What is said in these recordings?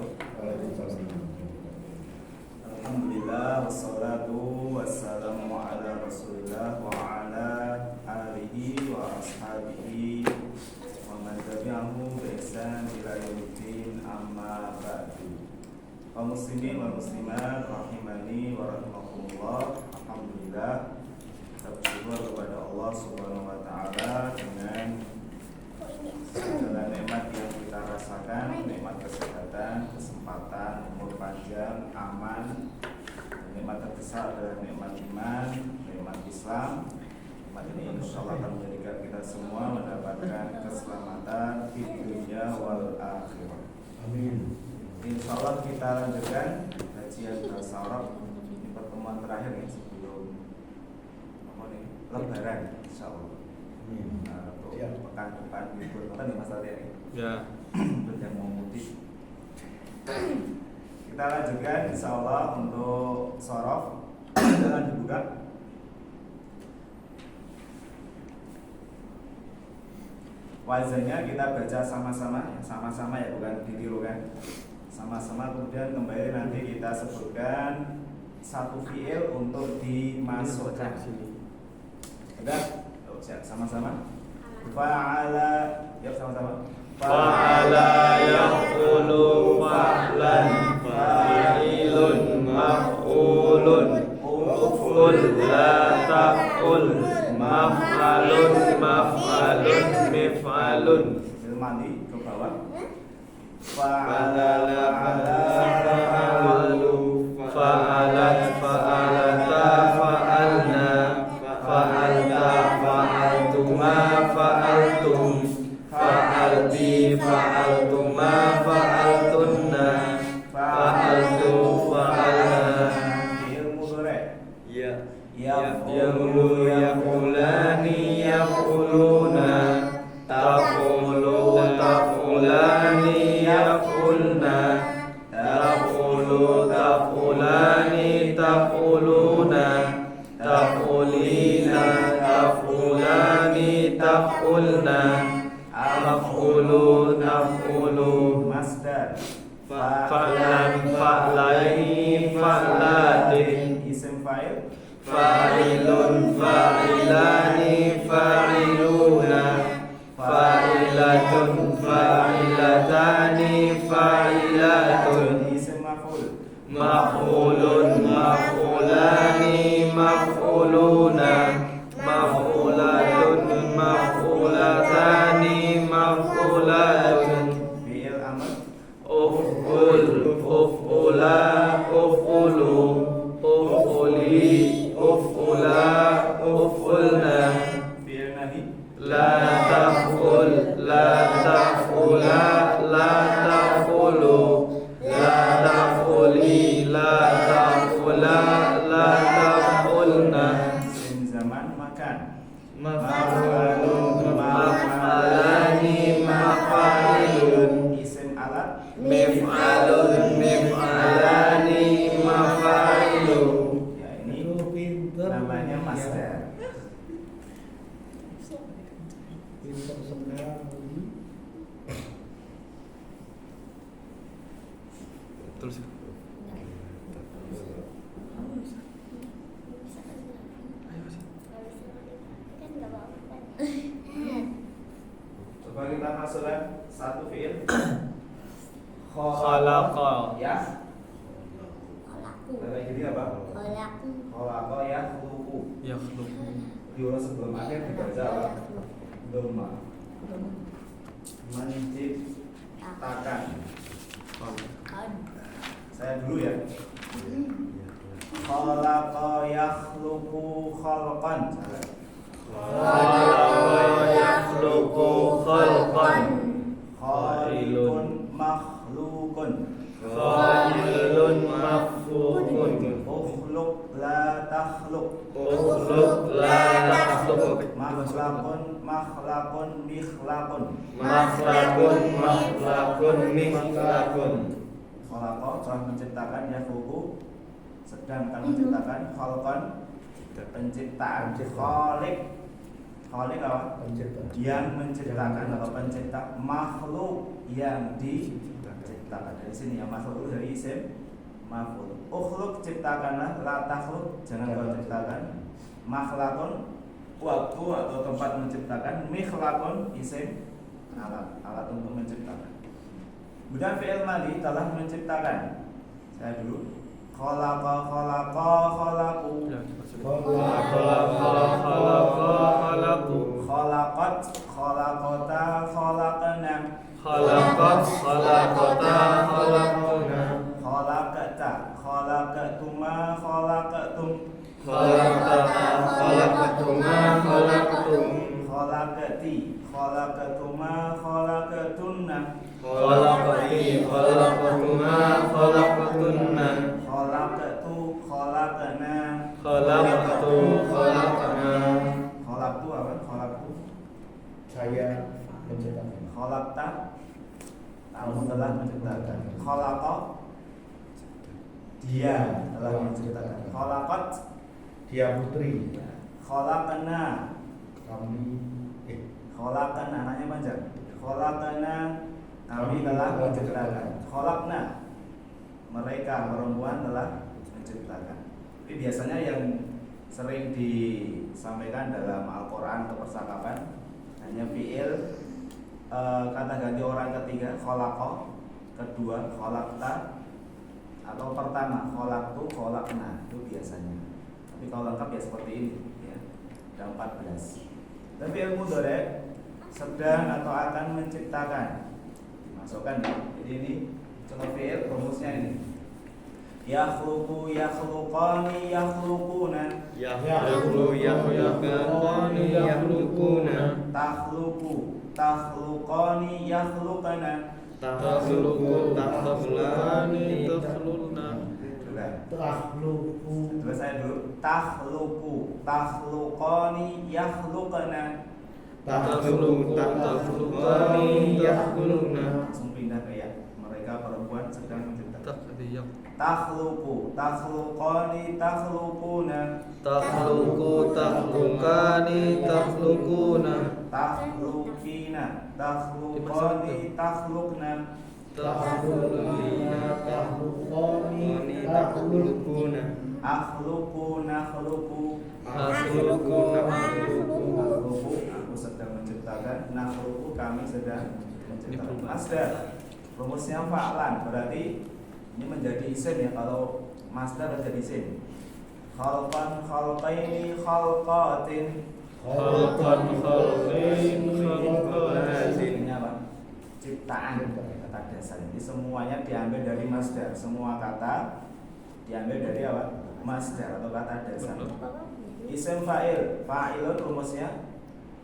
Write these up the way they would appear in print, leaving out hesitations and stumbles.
wabarakatuh. Waalaikumsalam. Alhamdulillah wassalatu wassalamu ala Rasulillah wa ala alihi wa ashabihi wa man tabi'ahu bi ihsan ila yaumiddin, amma ba'du. Kaum muslimin wal muslimat rahimani wa rahimakumullah. Alhamdulillah, kita bersyukur kepada Allah Subhanahu wa taala dengan segala nikmat yang kita rasakan, nikmat kesehatan, kesempatan, umur panjang, aman. Nikmat terbesar adalah nikmat iman, nikmat Islam. Nikmat ini insyaallah akan menjadikan kita semua mendapatkan keselamatan di dunia wal akhirah. Amin. Insyaallah kita lanjutkan kajian bahasa Arab di pertemuan terakhir ya sebelum Lebaran insyaallah. Untuk pekan depan libur apa nih Mas Arya? Ya. Yang mau mudik. Kita lanjutkan insyaallah untuk sorof. Jangan dibuka. Wazannya kita baca sama-sama ya, bukan ditirukan. Sama-sama, kemudian kembali nanti kita sebutkan satu fiil untuk dimasukkan. Sudah? Sama-sama. Fa'ala, ya sama-sama. Fa'ala yaqulu fa'lan fa'ilun maf'ulun uf'ul la taqul maf'alun maf'alun mif'alun. Mandi ke bawah. Fa'ala fa'alu fa'alat fa'alata fa'alna fa'alta fa'altuma fa'altum fa'alti fa'altuma fa'altunna fa'altu fa'alna. Fi'il mudhari. Ya. Yaqulu Yaqulani yaquluna taqulu taqulani yaqulna taqulu taqulani taquluna taqulina taqulani taqulna af'ulu naf'ulu. Masdar. Fa'lan fa'laini fa'latin Isim fa'il. fa'ilun fa'ilani fa'iluna fa'ilatun fa'ilatani fa'ilatun Isim maf'ul. maf'ulun maf'ulani maf'uluna maf'ulatun maf'ulatani maf'ulatun Fi'il amr. uf'ul uf'ula uf'ulu uf'uli uf'ula uf'ulna Fi'il nahi. la taf'ul la taf'ula la taf'ulu la taf'uli la taf'ula la taf'ulna Isim zaman makan. maf'alun maf'alani maf'alun Isim alat. mif'alun mif'alani maf'alu. Ya, ini namanya masdar. Pintar sekali. Terus Coba kita masukkan satu fi'il. Khalaqa. Ya. Kayak gini apa? Khalaqa yakhluqu. yakhluqu Diurus sebelum akhir dibaca apa? Dhamma. Menciptakan. Saya dulu ya. Khalaqa yakhluqu khalqan. khalaqa yakhluqu khalqan Khaliqun makhluqun. khalilun maf'ulun Ukhluq la takhluq. ukhluq la takhluq Makhlaqun makhlaqun mikhlaqun. makhlaqun makhlaqun mikhlaqun Khalaqa telah menciptakan, yakhluqu sedang akan menciptakan, khalqan penciptaan, khaliq khaliq apa? Pencipta. Yang menciptakan atau pencipta, makhluk yang diciptakan. menciptakan. Dari sini ya, makhluk dari isim maf'ul. Ukhluk ciptakanlah, la takhluk jangan kau ciptakan. Makhlakun waktu atau tempat menciptakan, mikhlakun isim alat untuk menciptakan. Kemudian fi'il madhi telah menciptakan. Saya dulu. Khalaqa khalaqu. Khalaqat khalaqata khalaqna. Khalaqat khalaqata khalaqna. Khalaqata khalaqatuma khalaqatum. Khalaqata khalaqatuma khalaqatum. Khalaqati khalaqatuma khalaqatunna. Khalaqati khalaqatuma khalaqatunna. Khalaqatu khalaqana. Khalaqtu khalaqna. Khalaqtu apa? Khalaqtu. Saya menciptakan. Khalaqta kamu telah menciptakan. Khalaqa dia telah menciptakan. Khalaqat Dia putri. khalaqna. Kami Khalaqna anaknya panjang. Khalaqna kami telah menciptakan. Khalaqna mereka perempuan telah menciptakan. Tapi biasanya yang sering disampaikan dalam Al-Quran atau percakapan hanya fi'il kata ganti orang ketiga khalaqa, kedua khalaqta, atau pertama khalaqtu khalaqna, itu biasanya. Tapi kalau lengkap ya seperti ini ya. Ada 14. Dan fi'il mudhari sedang atau akan menciptakan. Dimasukkan ya. Jadi ini contoh fi'il rumusnya ini. Yakhluqu yakhluqani yakhluquna. Yakhluqu yakhluqani yakhluquna. Takhluqu takhluqani yakhluqana. Takhluqu takhluqani takhluqna. takhluqu. Coba saya dulu. Takhluqu takhluqani yakhluqana. Takhluqu takhluqani yakhluqna. Langsung pindah ke ya. Mereka perempuan sedang menciptakan. Takdiyam. Takhluqu takhluqani takhluquna. Takhluqu takhluqani takhluquna. Takhluqina takhluqani takhluqna. Takhluqina Takhluqani takhluquna. Akhluqu nakhluqu. Akhluqu nakhluqu. Akhluqu aku sedang menciptakan. Nakhluqu kami sedang menciptakan. Masdar rumusnya fa'lan, berarti ini menjadi isim ya. Kalau masdar menjadi isim. Khalqan khalqaini khalqatin. Khalqan khalqin khalqatin. Ini apa? Ciptaan kata dasar. Ini semuanya diambil dari masdar. Semua kata diambil dari apa? Masdar atau kata dasar. Isim fa'il, fa'ilun rumusnya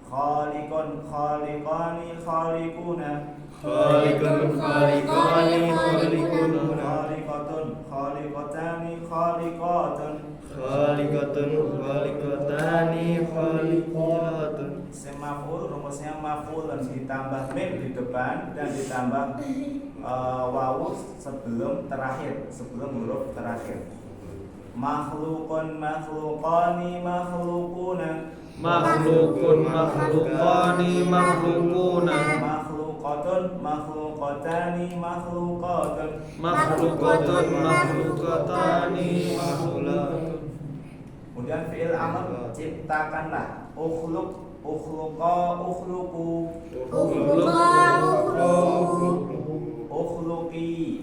khaliqun khaliqani khaliquna. Khaliqun khaliqani khaliquna. Khaliqatun khaliqatani khaliqatun. Khaliqatun khaliqatani khaliqatun. Isim maf'ul rumusnya maf'ulun ditambah mim di depan dan ditambah wawu sebelum terakhir, sebelum huruf terakhir. Makhluqun makhluqani makhluquna. Makhluqun makhluqani makhluquna. Makhluqatun makhluqatani makhluqatun. Makhluqatun makhluqatani makhluqatun. Kemudian fi'il amr ciptakanlah. Ukhluq ukhluqa ukhluqu. Ukhluqi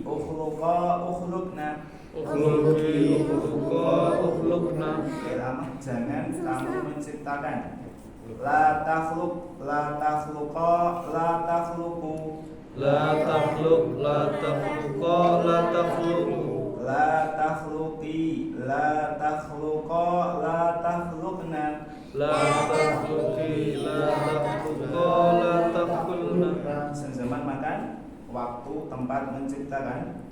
ukhluqa ukhluqna. Ukhluqi ukhluqa ukhluqna. Fi'il amr jangan kamu menciptakan. La takhluq la takhluqa la takhluqu. La takhluq la takhluqa la takhluqu. La takhluqi la takhluqa la takhluqna. La takhluqi la takhluqa la takhluqna. Zaman makan, waktu, tempat menciptakan.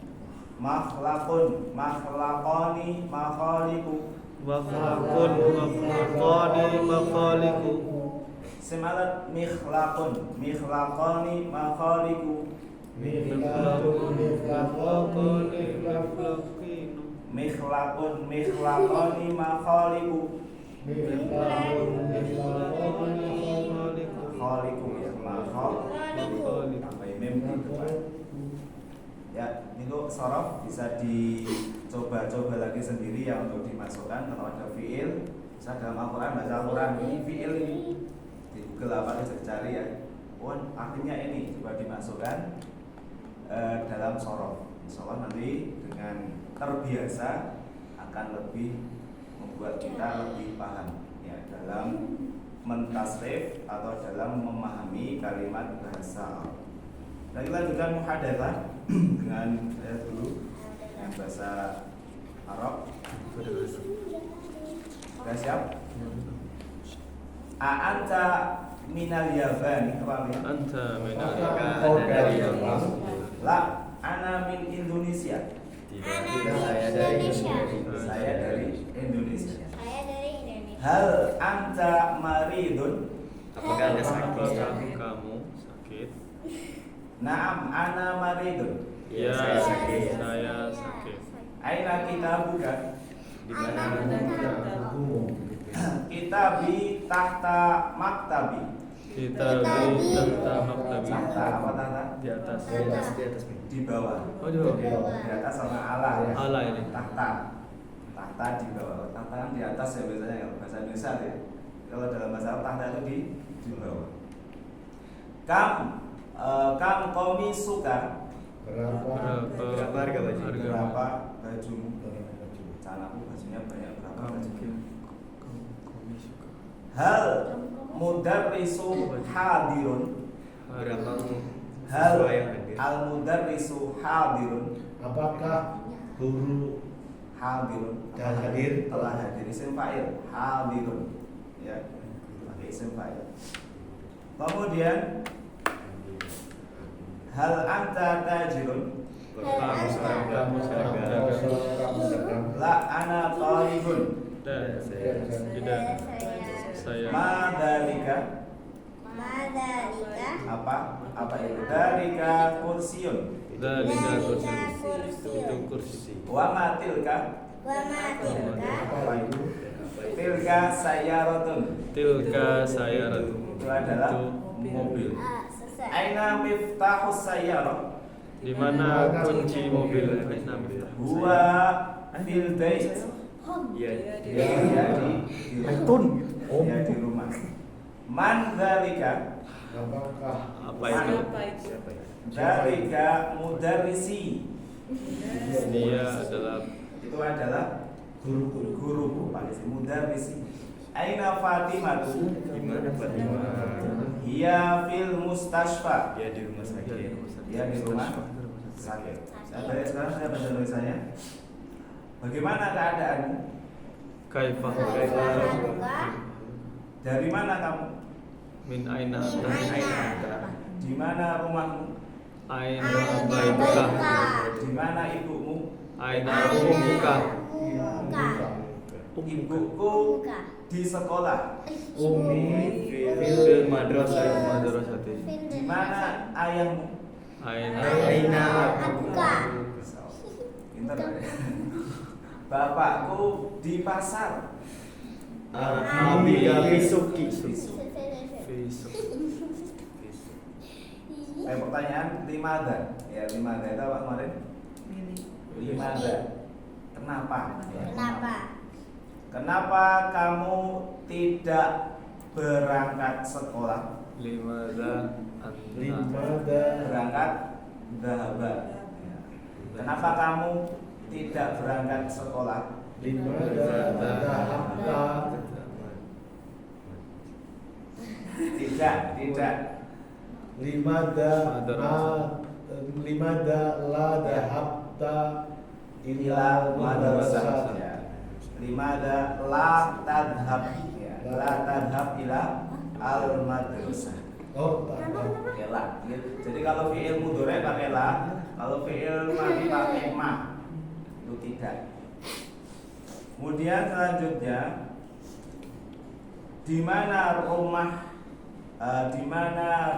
Makhlaqun makhlaqani makhaliqu. Makhlaqun makhlaqani makhaliqu. Semalat mikhlaqun mikhlaqani makhaliqu. Makhlaqun makhlaqani makhlaqinu. Mikhlaqun mikhlaqani makhaliqu. Makhlaqun makhlaqani makhaliqu. Khaliqu ya makhal. Makhaliqu. Sampai mem di depan. Ya, itu sorof bisa dicoba-coba lagi sendiri ya untuk dimasukkan kalau ada fiil. Bisa dalam Al-Quran, baca Al-Quran ini fiil ini di Google apa bisa dicari ya. Oh, artinya ini coba dimasukkan dalam sorof. Insya Allah nanti dengan terbiasa akan lebih membuat kita lebih paham ya dalam mentasrif atau dalam memahami kalimat bahasa Arab. Nah, kita lanjutkan muhadatsah dengan saya dulu yang bahasa Arab. Sudah siap? A'anta minal Yabani, apa artinya? Anta minal Kau dari Jepang? La, ana min Indonesia. Tidak. Saya dari Indonesia. Saya dari Indonesia. Saya dari Indonesia. Hal anta maridun? Apakah Anda sakit? Apakah kamu sakit? Naam, ana maridun. Ya, Saya sakit. Saya sakit. Aina kitabuka? Di mana Bukumu. Kitabi tahta maktabi. kita di tentang maktabi Tahta apa tahta? di atas. Di bawah. Oh, di bawah. Di atas sama ala ya. Ala ini. Tahta. Tahta di bawah. Tahta kan di atas ya biasanya kalau bahasa Indonesia ya. Kalau dalam bahasa Arab tahta itu di bawah. Kam komi suka Berapa harga baju? berapa bajumu? Canaku bajunya banyak berapa bajumu? Kami suka. Hal mudarrisu hadirun. Berapa Hal siswa yang hadir? al mudarrisu hadirun. Apakah guru Hadirun Dan hadir. telah hadir isim fa'il hadirun ya pakai isim fa'il. Kemudian hal anta tajirun? Kamu seorang pedagang. La ana talibun. Tidak. Saya. Madalika Madalika. apa itu? Dalika kursiun. Dalika kursi. Itu kursi. Wa matilka Wa matilka. apa itu? Tilka sayaratun. Tilka saya ratu. Itu adalah mobil. Selesai. Aina miftahus sayyarah? Di mana kunci mobil? Huwa fil bait. Ya. Ya di rumah. Man dzalika? Apakah Apa itu? Dzalika mudarrisi. Dia adalah Itu adalah guru Pak Isi, mudarrisi. Aina Fatimatu? di mana Fatimah? Hiya fil mustashfa. Ya di rumah sakit. Dia di rumah sakit. Sekarang saya baca tulisannya. Bagaimana keadaanmu? Kaifah. Dari mana kamu? Min aina. Di mana rumahmu? Aina baituka. Di mana ibumu? Aina ummuka. Ibuku di sekolah. Umi Fil madrasah. Di mana ayahmu? Aina Abuka. Pintar ya. Bapakku di pasar. Abika Fisuki. Pertanyaan limada. Ya limada itu apa kemarin? Limada. Kenapa? Ya, Kenapa? Kenapa kamu tidak berangkat sekolah? Limada Berangkat dhahaba. Ya. Kenapa kamu tidak berangkat sekolah? Tidak. Limada la dahabta Ila madrasah. Ya. Limada la tadhab. Ya. La tadhab ila al madrasah. Oh, tak. Pakai la. Jadi kalau fi'il mudhari pakai la, kalau fi'il madhi pakai ma. Itu tidak. Kemudian selanjutnya di mana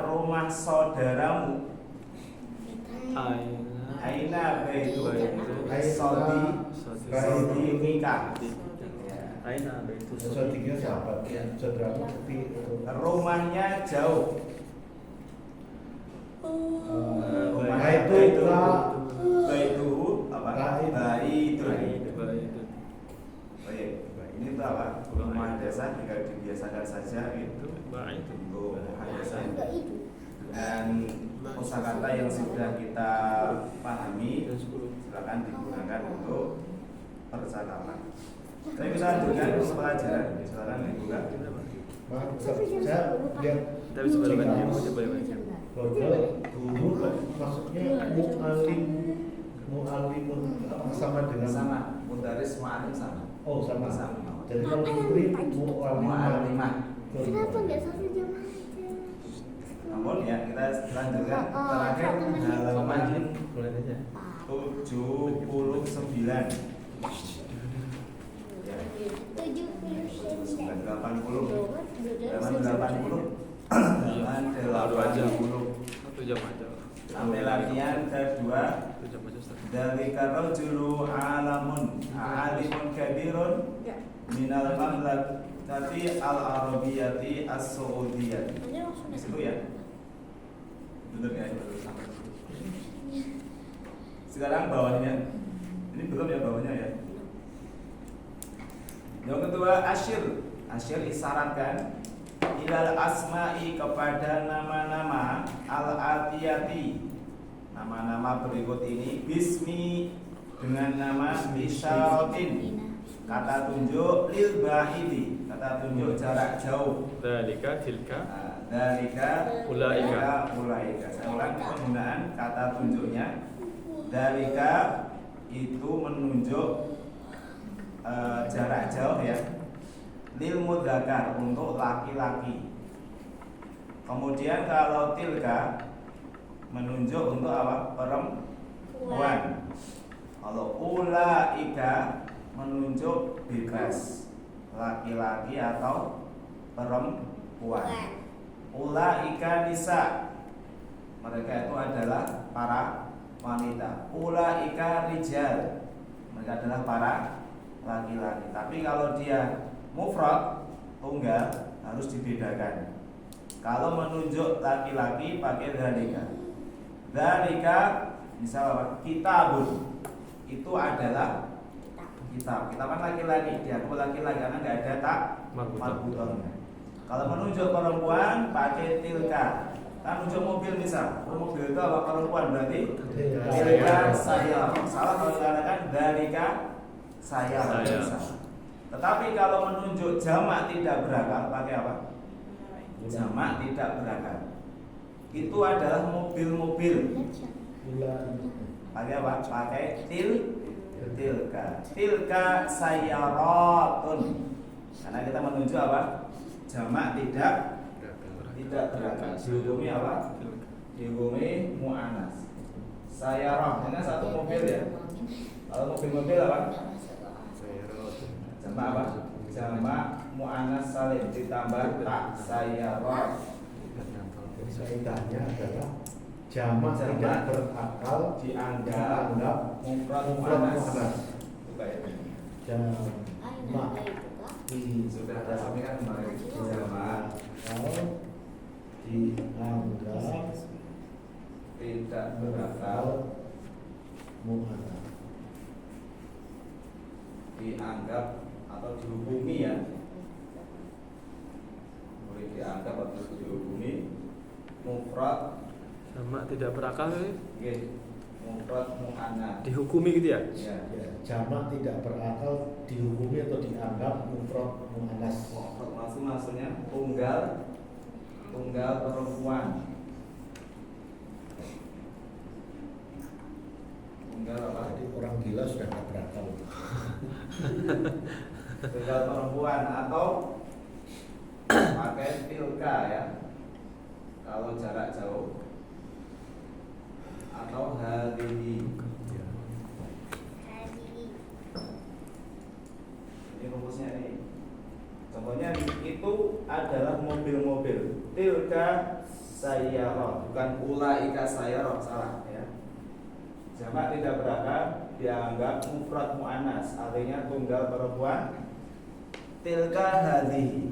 rumah saudaramu? Aina baitu Sodi Mika. Aina baitu Saudara sahabat, saudara seperti Rumahnya jauh. itu apa? Muhadasah, jika dibiasakan saja Itu baik itu. untuk muhadasah. Enggak itu. Dan kosakata yang sudah kita pahami Dan 10. silakan digunakan untuk percakapan. Tapi kita lanjutkan untuk pelajaran. Silakan dibuka. Maaf, saya lihat Tapi sebelum dia mau coba baca. Google guru kan maksudnya mu'alimun apa sama dengan Sama, mudaris mu'alim sama. Oh sama. Sama. Jadi kalau murid Mu'alimah. Kenapa enggak satu jam aja? Namun ya kita lanjutkan terakhir halaman Boleh aja. 79. Ya. 79. 80. Halaman 80. Halaman Baru aja. 80. 1 jam aja. Sampai latihan kedua. 1 jam aja Ustaz. Dari rajulu alimun kabirun minal mamlakati al-arabiyyati as-saudiyyah. Di situ ya. Betul ya? Sekarang bawahnya. Ini belum ya bawahnya ya. Yang kedua asyir. Asyir isyaratkan ilal asma'i kepada nama-nama al-atiyati. Nama-nama berikut ini bismi dengan nama bisyaratin, kata tunjuk lil ba'idi, kata tunjuk jarak jauh. Dalika tilka. Dalika Ulaika. Saya ulang penggunaan kata tunjuknya. Dalika itu menunjuk jarak jauh ya. Lil mudzakkar untuk laki-laki. Kemudian kalau tilka menunjuk untuk apa? Perempuan. Kalau ulaika menunjuk bebas, laki-laki atau perempuan. Ulaika nisa, mereka itu adalah para wanita. Ulaika rijal, mereka adalah para laki-laki. Tapi kalau dia mufrad, tunggal, harus dibedakan. Kalau menunjuk laki-laki pakai dzalika. Dzalika misal apa? Kitabun. Itu adalah kitab. Kitab kan laki-laki, dia laki-laki karena enggak ada tak marbutonnya. Kalau menunjuk perempuan pakai tilka. Kan menunjuk mobil misal, mobil itu apa perempuan berarti tilka saya. Salah kalau dikatakan dzalika saya. Tetapi kalau menunjuk jamak tidak berakal pakai apa? Jamak tidak berakal. Itu adalah mobil-mobil. Pakai apa? Pakai tilka. Tilka sayyaratun. Karena kita menunjuk apa? Jamak tidak berakal. Dihukumi apa? Dihukumi mu'anas. Sayyarah. Ini satu mobil ya. Kalau mobil-mobil apa? Jamak apa? Jamak mu'anas salim ditambah tak sayyarah. Kaidahnya adalah jamak tidak berakal dianggap mufrad mu'anas. Jamak Sudah ada sampaikan kemarin. Jamak dianggap tidak berakal mu'anas. dianggap atau dihukumi ya. Boleh dianggap atau dihukumi mufrad Sama tidak berakal nggih. Mufrad mu'annas. dihukumi gitu ya? Ya. Ya, jamak tidak berakal dihukumi atau dianggap mufrad mu'annas. Maksudnya tunggal perempuan. Tunggal apa? Jadi orang gila sudah tidak berakal. Tunggal perempuan atau pakai tilka ya. Kalau jarak jauh atau hadhihi. Ini rumusnya ini. Contohnya itu adalah mobil-mobil. Tilka sayyarah, bukan ulaika sayyarah, salah ya. Jamak tidak berakal dianggap mufrad mu'annas, artinya tunggal perempuan. Tilka hadhihi.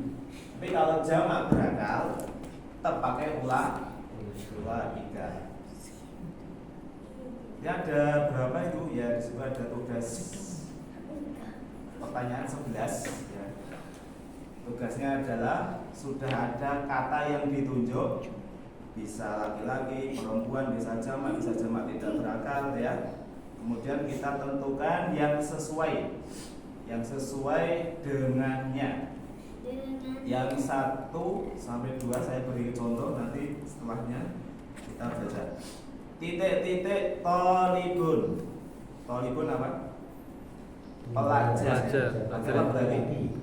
Tapi kalau jamak berakal tetap pakai ulaika. Ini ada berapa itu? Ya, di situ ada tugas pertanyaan 11 ya. Tugasnya adalah sudah ada kata yang ditunjuk, bisa laki-laki, perempuan, bisa jamak tidak berakal ya. Kemudian kita tentukan yang sesuai dengannya. Yang 1 sampai 2 saya beri contoh, nanti setelahnya kita baca. Titik-titik tolibun. Tolibun apa? Pelajar. Apa berarti?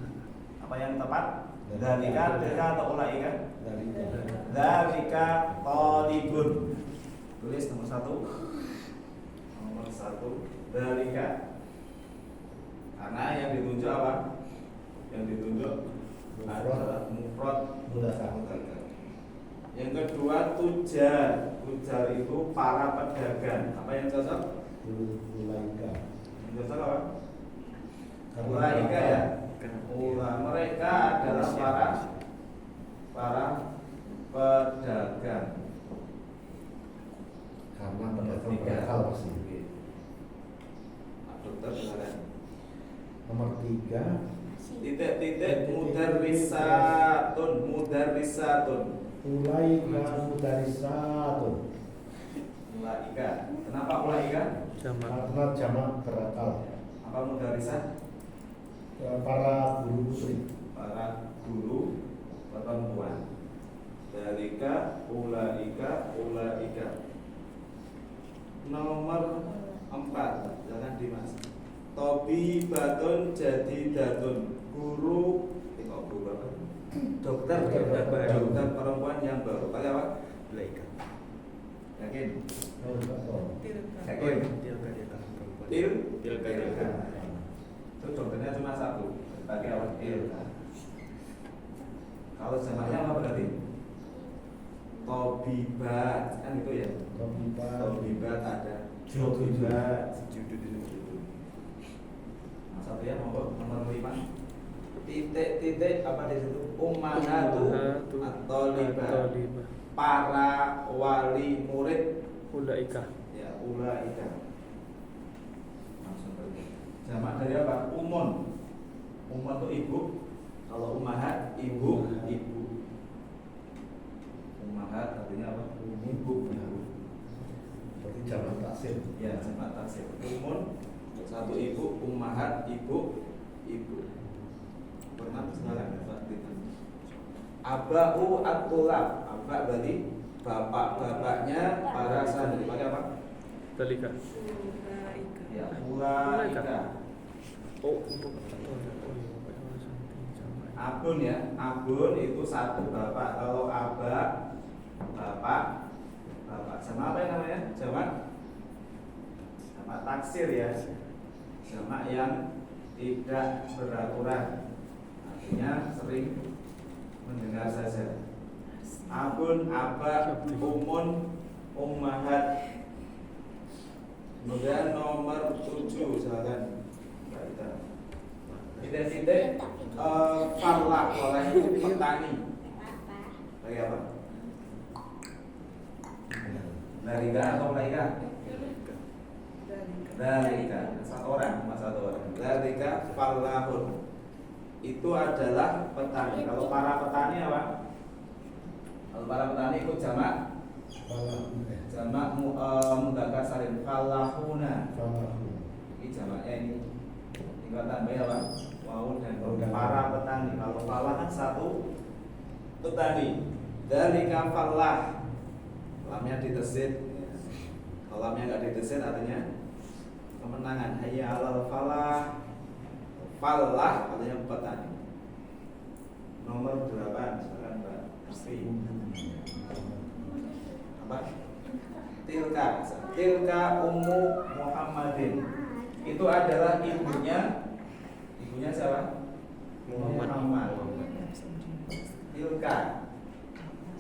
Apa yang tepat? Dalika atau ulaika? Dalika tolibun. Tulis nomor 1. Nomor 1 dalika. Karena yang ditunjuk apa? Yang ditunjuk adalah mufrad mudzakkar. Yang kedua tujar. Tujar itu para pedagang. Apa yang cocok? Ulaika. Yang cocok apa? Ulaika ya. Mereka adalah para pedagang. Karena pedagang berakal pasti. Dokter benar. Nomor 3. Titik-titik mudarrisatun. Ulaika mudarisatun. Ulaika. Kenapa ulaika? Jamak. Karena jamak berakal. Apa mudarrisah? Para guru putri. Para guru perempuan. Dalika ulaika. Nomor 4. Jangan Dimas. Tobibatun jadidatun. Guru apa? Dokter perempuan yang baru. Pakai apa? Ulaika. Yakin? Yakin? Tilka. Itu dokternya cuma 1. Pakai apa? Tilka. Kalau jamaknya apa berarti? Tobibat. Kan itu ya? Tobibat ada. Tobibat. Satu ya, nomor 5. Titik-titik apa di situ? Ummahatu at-thalibah. Para wali murid. Ulaika. Ya, ulaika. Langsung pergi. Jamak dari apa? Umun. Umun itu ibu. Kalau ummahat ibu. Ummahat artinya apa? Ibu. Berarti jamak taksir. Ya, jamak taksir. Umun 1 ibu, ummahat ibu. Pernah sekarang Aba'u at-tulab. Aba berarti bapak-bapaknya para santri. Pakai apa? Dalika. Ya, ulaika. Abun ya. Abun itu 1 bapak. Kalau aba bapak. Sama apa yang namanya? Jamak taksir ya. Jamak yang tidak beraturan, artinya sering mendengar saja. Abun, aba, umun, ummahat. Kemudian nomor 7 silakan. Titik-titik farlah. Farlah itu petani. Lagi apa? Dalika atau laika? Dalika. Satu orang. Dalika farlahun. Itu adalah petani. Kalau para petani apa? Kalau para petani itu jamak mudzakkar salim. Falahuna. Ini jamaknya ini. Tinggal tambah apa? Waun dan para petani. Kalau falah kan 1 petani. Dalika falah. Lamnya ditesit. Kalau lamnya nggak ditesit artinya kemenangan. Hayya 'alal falah. Falah artinya petani. Nomor 8 silakan Mbak Asri. Apa? Tilka ummu Muhammadin. Itu adalah ibunya siapa? Muhammad. Tilka.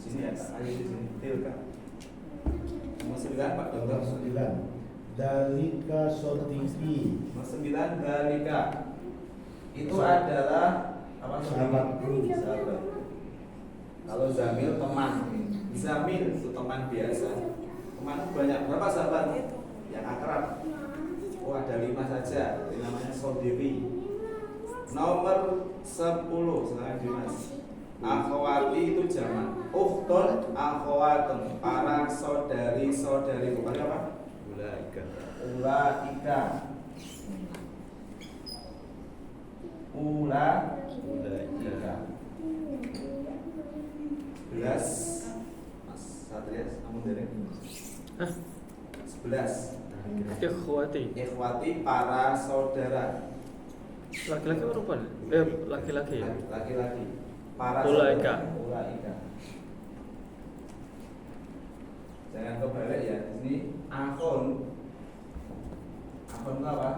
Sini ya, ayo di sini. Tilka. Nomor 9 Pak Dokter. 9. Dalika sodiki. Nomor 9 dalika. Itu adalah apa? Sahabatku. Sahabat. Kalau zamil teman. Zamil itu teman biasa. Teman banyak. Berapa sahabat? Yang akrab. Oh ada 5 saja. Ini namanya sodiri. Nomor 10 silakan Dimas. Akhwati itu jamak. Ukhtun, akhwatun, para saudari-saudari. Bukannya apa? Ulaika. Ulaika. Ulaika. 11. Mas Satria, kamu dari? Hah? 11. Ikhwati. Ikhwati para saudara. Laki-laki apa perempuan? Laki-laki ya. Laki-laki. Para Ulaika. saudara. Ulaika. Jangan kebalik ya. Ini akhun. Akhun itu apa?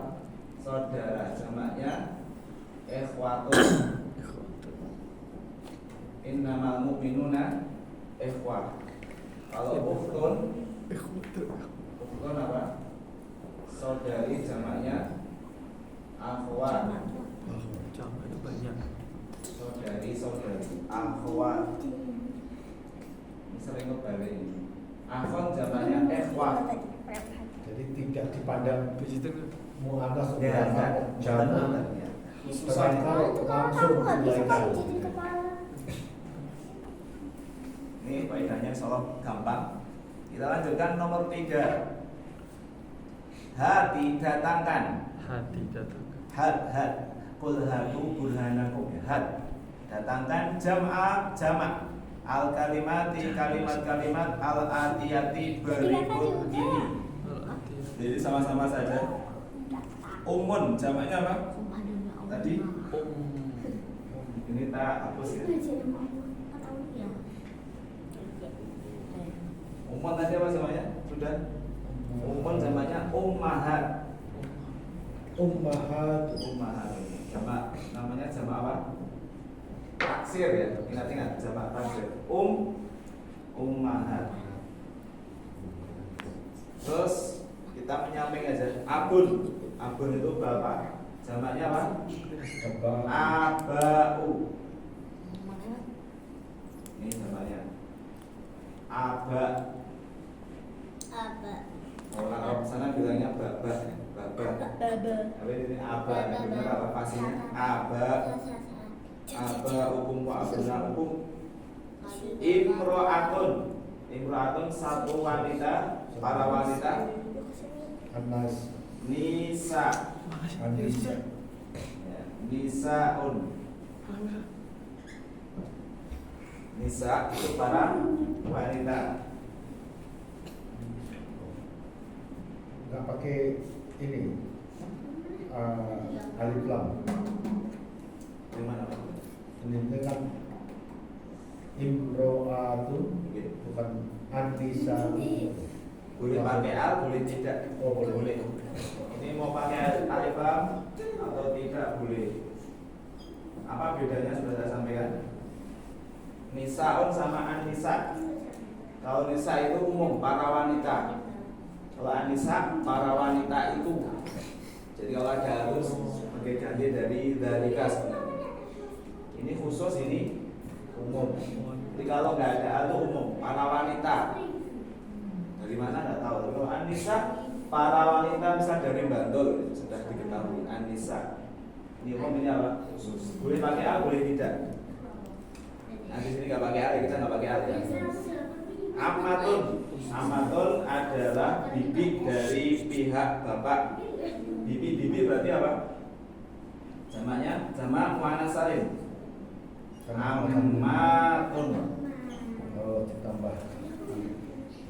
Saudara. Jamaknya ikhwatun. Ikhwatu. Innamal mu'minuna ikhwah. Kalau ukhtun, ukhtun apa? Saudari, jamaknya akhwat. Jamaknya banyak. Saudari, akhwat. Ini sering kebalik ini. Akhun jamaknya ikhwah. Jadi tidak dipandang Di situ muannas Ya, atau jamak. Khususan Langsung ulaika. ini faedahnya insyaallah gampang. Kita lanjutkan nomor 3. Hati datangkan. hati datangkan. Had. Qul hatu burhanakum. Had. Datangkan jamak. Al kalimati kalimat-kalimat al atiyati berikut ini. Jadi sama-sama saja. Umun jamaknya apa? Tadi ini tak hapus ya. Umun tadi apa namanya? Sudah. Umun jamaknya ummahat. Ummahat. Jamak namanya jamak apa? Taksir ya. Ingat jamak taksir. Ummahat. Terus kita menyamping aja. Abun itu bapak. Jamaknya apa? Abau. Ini jamaknya. Aba. Orang Arab sana bilangnya baba. Tapi ini aba. Benar apa pastinya? Aba. Aba hukum wa abuna hukum. Imro'atun satu wanita, para wanita. Anas. Nisa. Anisa. Ya, Nisaun. Nisa itu para wanita. Nggak pakai ini alif lam. Gimana Pak? Ini kan imro'atun Oke. bukan anisa. Boleh pakai al, boleh tidak. Oh, boleh. Ini mau pakai alif lam atau tidak boleh. Apa bedanya sudah saya sampaikan? Nisaun sama anisa. Kalau nisa itu umum para wanita. Kalau anisa para wanita itu. Jadi kalau ada harus sebagai ganti dari kas. Ini khusus, ini umum. Jadi kalau nggak ada itu umum para wanita. Dari mana nggak tahu. Kalau anisa para wanita bisa dari Bantul sudah diketahui anisa. Ini umum, ini apa? Khusus. Boleh pakai a, boleh tidak. Nah di sini nggak pakai a, kita nggak pakai a ya. Amatun adalah bibi dari pihak bapak. Bibi berarti apa? Jamaknya jamak muannas salim. Amatun. Oh, ditambah.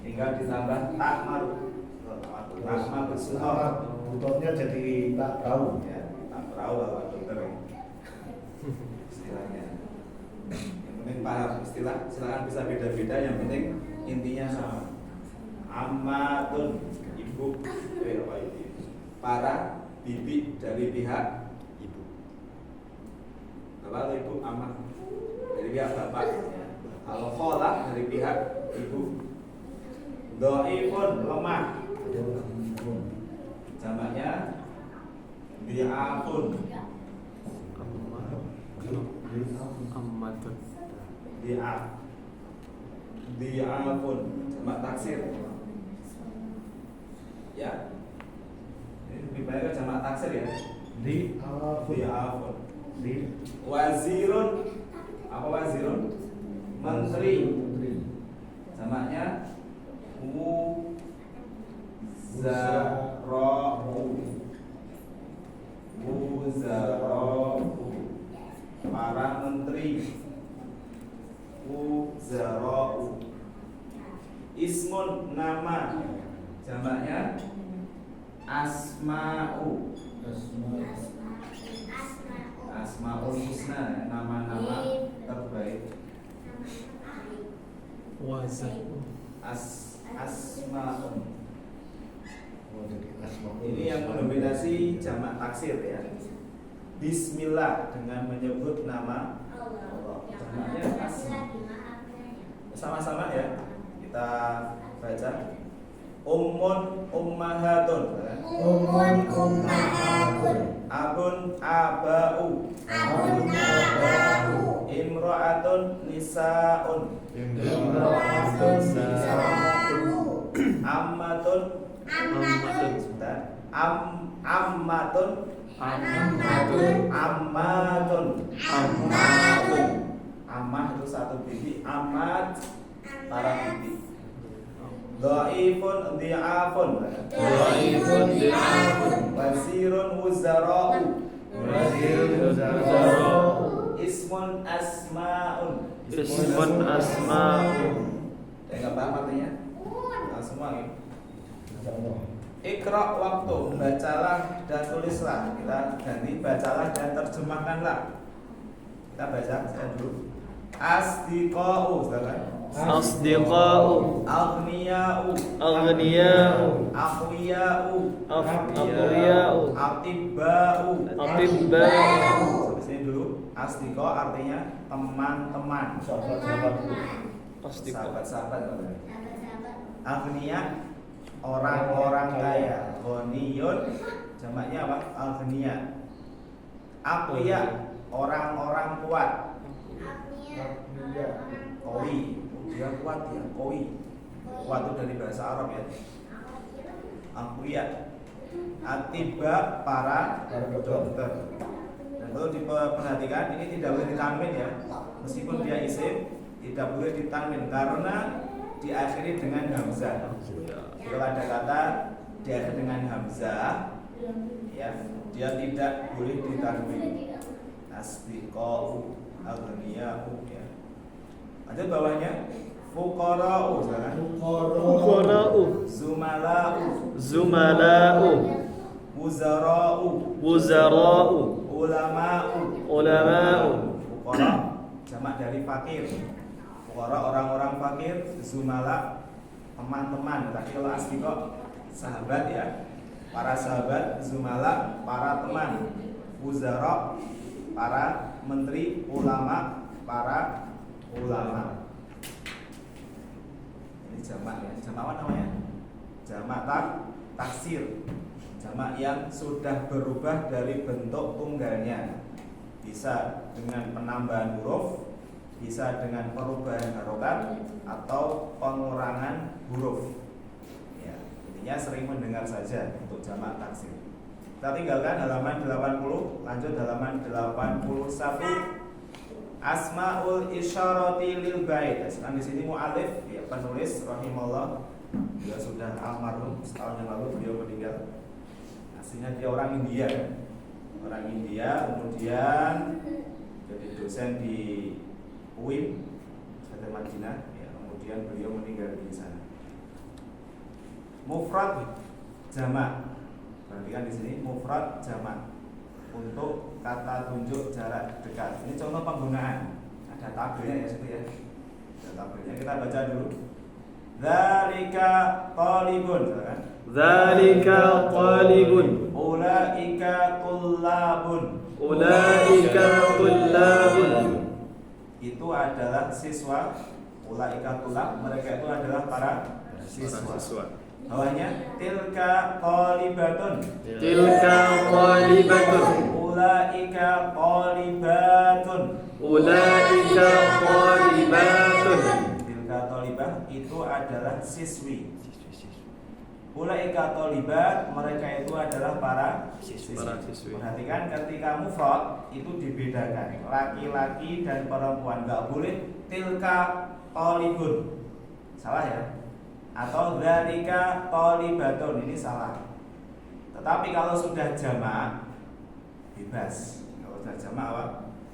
Tinggal ditambah takmar. Takmar bersunnah. Butotnya jadi tak tahu. Ya, tak tahu apa dokter istilahnya. Yang penting paham istilah. Silakan bisa beda-beda. Yang penting intinya sama. Amatun ibu. Apa itu? Para bibi dari pihak ibu. Bapak atau ibu amah dari pihak bapak. Kalau kholah dari pihak ibu. Dhaifun lemah. Jamaknya bi'afun. Ammatun. Bi'afun jamak taksir. Ya. Ini lebih baik kan jamak taksir ya. Di alafun. Bi'afun. Wazirun. Apa wazirun? Menteri. Jamaknya wuzara'u. Para menteri. Wuzara'u. Ismun nama. Jamaknya asma'u. Asmaul husna, nama-nama terbaik. Wazan. Asma'un. Oh, jadi asmaul Ini yang mendominasi jamak taksir ya. Bismillah dengan menyebut nama Allah. Jamaknya asma. Sama-sama ya. Kita baca. Ummun ummahatun. Ummun ummahatun. Abun aba'u. Abun aba'u. Imra'atun nisa'un. Imra'atun nisa'u. Ammatun. Ammatun. Sebentar. Ammatun. Ammatun. Ammatun. Ammatun. Ammah itu satu bibi. Ammat para bibi. Dhaifun dhi'afun. Dhaifun dhi'afun. Wazirun wuzara'u. Wazirun wuzara'u. Ismun asma'un. Ismun asma'u. Enggak paham artinya? Nah, semua ya. Insyaallah. Iqra waktu, bacalah dan tulislah. Kita ganti bacalah dan terjemahkanlah. Kita baca saya dulu. Asdiqa'u, silakan. Asdiqa'u. Aghniya'u. Aghniya'u. Aqwiya'u. Aqwiya'u. Atibba'u. Atibba'u. Sampai sini dulu. Asdiqa artinya teman-teman. Sahabat-sahabat itu. Asdiqa. Sahabat-sahabat. Aghniya orang-orang kaya. Ghaniyun jamaknya apa? Aghniya. Aqwiya orang-orang kuat. Qawi, dia kuat ya, qawi. Kuat itu dari bahasa Arab ya. Aqwiya. Atibba para dokter. Dan perlu diperhatikan ini tidak boleh ditanwin ya. Meskipun dia isim, tidak boleh ditanwin karena diakhiri dengan hamzah. Kalau ada kata diakhiri dengan hamzah, ya dia tidak boleh ditanwin. Asdiqa'u, aghniya'u ya. Ada bawahnya fuqara'u, kan? Fuqara'u. Zumala'u, Zumala'u. wuzara'u, Wuzara'u. ulama'u. Ulama'u. Fuqara jamak dari fakir. Fuqara orang-orang fakir, zumala teman-teman. Tapi kalau asdiqa sahabat ya. Para sahabat, zumala para teman. Wuzara para menteri, ulama para ulama. Ini jamak ya. Jamak apa namanya? Jamak taksir. Jamak yang sudah berubah dari bentuk tunggalnya. Bisa dengan penambahan huruf, bisa dengan perubahan harokat atau pengurangan huruf. Ya, intinya sering mendengar saja untuk jamak taksir. Kita tinggalkan halaman 80, lanjut halaman 81. Asmaul isyarati lil bait. Sekarang di sini mu'alif ya, penulis rahimahullah. Dia sudah almarhum, setahun yang lalu beliau meninggal. Aslinya dia orang India ya. Orang India, kemudian jadi dosen di UIN Universitas Madinah ya, kemudian beliau meninggal di sana. Mufrad jamak. Perhatikan di sini mufrad jamak untuk kata tunjuk jarak dekat. Ini contoh penggunaan. Ada tabelnya ya situ ya. Ada tabelnya. Kita baca dulu. Dzalika talibun, kan? Dzalika talibun. Ulaika tullabun. Ulaika tullabun. Itu adalah siswa. Ulaika tullab, mereka itu adalah para siswa. Bawahnya tilka qalibatun. Tilka qalibatun. Ulaika qalibatun. Ulaika qalibatun. Tilka qalibah itu adalah siswi. Ulaika thalibat, mereka itu adalah para siswi. Perhatikan ketika mufrad itu dibedakan laki-laki dan perempuan, nggak boleh tilka thalibun, salah ya, atau dzalika thalibatun, ini salah. Tetapi kalau sudah jamak bebas, kalau sudah jamak apa?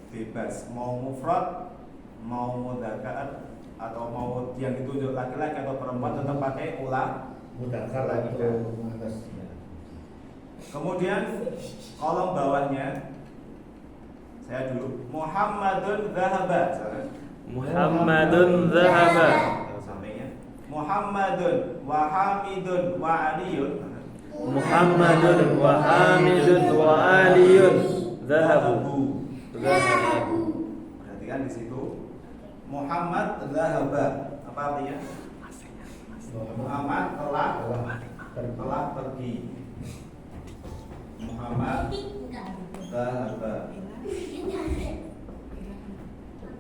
Bebas, mau mufrad mau mudzakkar atau mau yang ditunjuk laki-laki atau perempuan tetap pakai Mudzakkar atau muannas. Kemudian kolom bawahnya saya dulu Muhammadun dzahaba. Muhammadun dzahaba. Sampingnya Muhammadun wa Hamidun wa Aliyun. Muhammadun wa Hamidun wa Aliyun dzahabu. Perhatikan di situ Muhammad dzahaba. Apa artinya? Muhammad telah pergi. Muhammad dzahaba.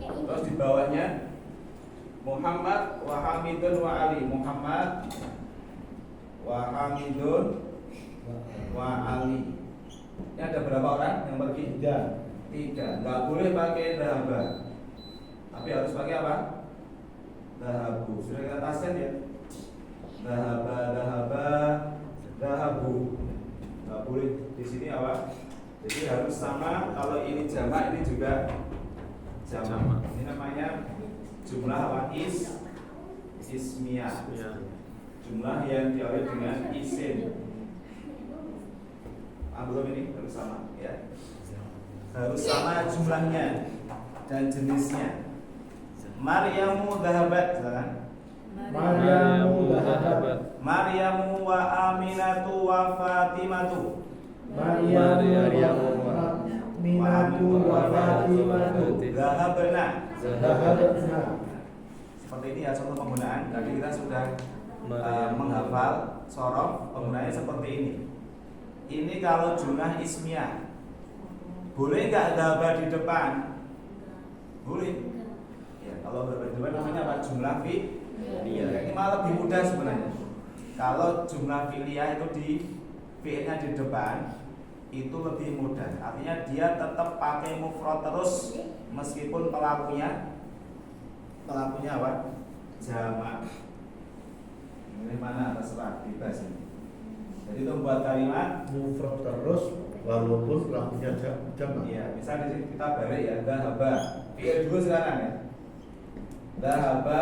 Terus di bawahnya Muhammad wa Hamidun wa Ali. Muhammad wa Hamidun wa Ali. Ini ada berapa orang yang pergi? Tiga. Nggak boleh pakai dhahaba, tapi harus pakai apa? Dhahabu. Sudah kita taskan ya? Dhahaba, dhahabu. Nggak boleh di sini apa? Jadi harus sama. Kalau ini jamak, ini juga jamak. Ini namanya jumlah apa? Ismiyah. Jumlah yang diawali dengan isim. Belum ini harus sama ya. Harus sama jumlahnya dan jenisnya. Maryamu dhahabat, misalkan. Maryamu dhahabat. Maryamu wa Aminatu wa Fatimatu. Maryamu wa Aminatu wa Fatimatu. Dhahabna. Dhahabna. Seperti ini ya contoh penggunaan. Tadi kita sudah menghafal sorof, penggunaannya seperti ini. Ini kalau jumlah ismiyah. Boleh nggak dhahaba di depan? Boleh. Ya, kalau dhahaba di depan namanya apa? Jumlah fi'liyah. Ini malah lebih mudah sebenarnya. Kalau jumlah fi'liyah itu di fi'ilnya di depan itu lebih mudah. Artinya dia tetap pakai mufrad terus meskipun pelakunya apa? Jamak. Ini mana terserah, bebas ini. Jadi itu buat kalimat mufrad terus walaupun pelakunya jamak. Iya, bisa di sini kita balik ya, dhahaba. Fi'il dulu sekarang ya. Dhahaba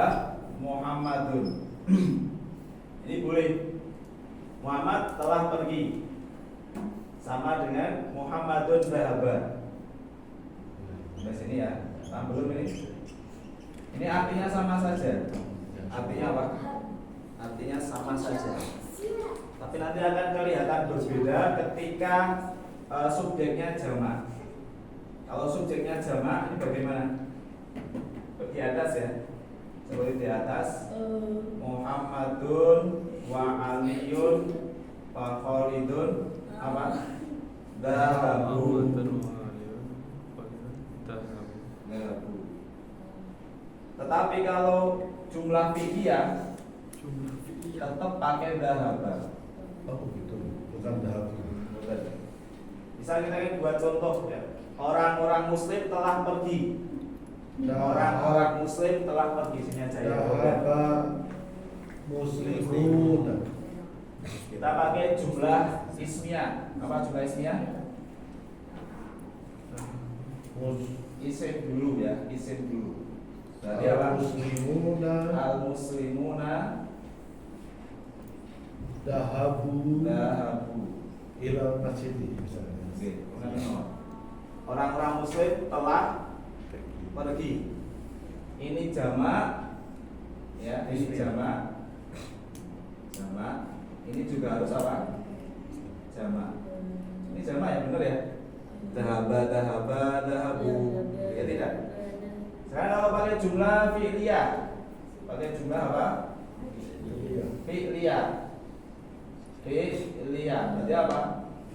Muhammadun. Ini boleh. Muhammad telah pergi. Sama dengan Muhammadun dhahaba. Di sini ya. Belum ini. Ini artinya sama saja. Artinya apa? Artinya sama saja. Tapi nanti akan kelihatan berbeda ketika subjeknya jamak. Kalau subjeknya jamak ini bagaimana? Di atas ya. Seperti di atas. Muhammadun wa Aliyun wa Khalidun apa? Dhahabu. Tetapi kalau jumlah fi'liyah tetap pakai dhahaba. Oh begitu, bukan dhahabu. Bisa kita buat contoh ya. Orang-orang muslim telah pergi. Orang-orang muslim telah pergi. Sini aja ya. Dhahaba muslimun. Kita pakai jumlah ismiyah. Apa jumlah ismiyah? Isim dulu ya, isim dulu. Berarti apa? Al-muslimuna dhahabu ila masjid misalnya. Oke, orang-orang muslim telah pergi. Ini jamak ya, ini jamak. Ini juga harus apa? Jamak. Ini jamak ya, benar ya? Dhahaba, dhahabu. Ya tidak? Sekarang kalau pakai jumlah fi'liyah. Pakai jumlah apa? Fi'liyah. Berarti apa?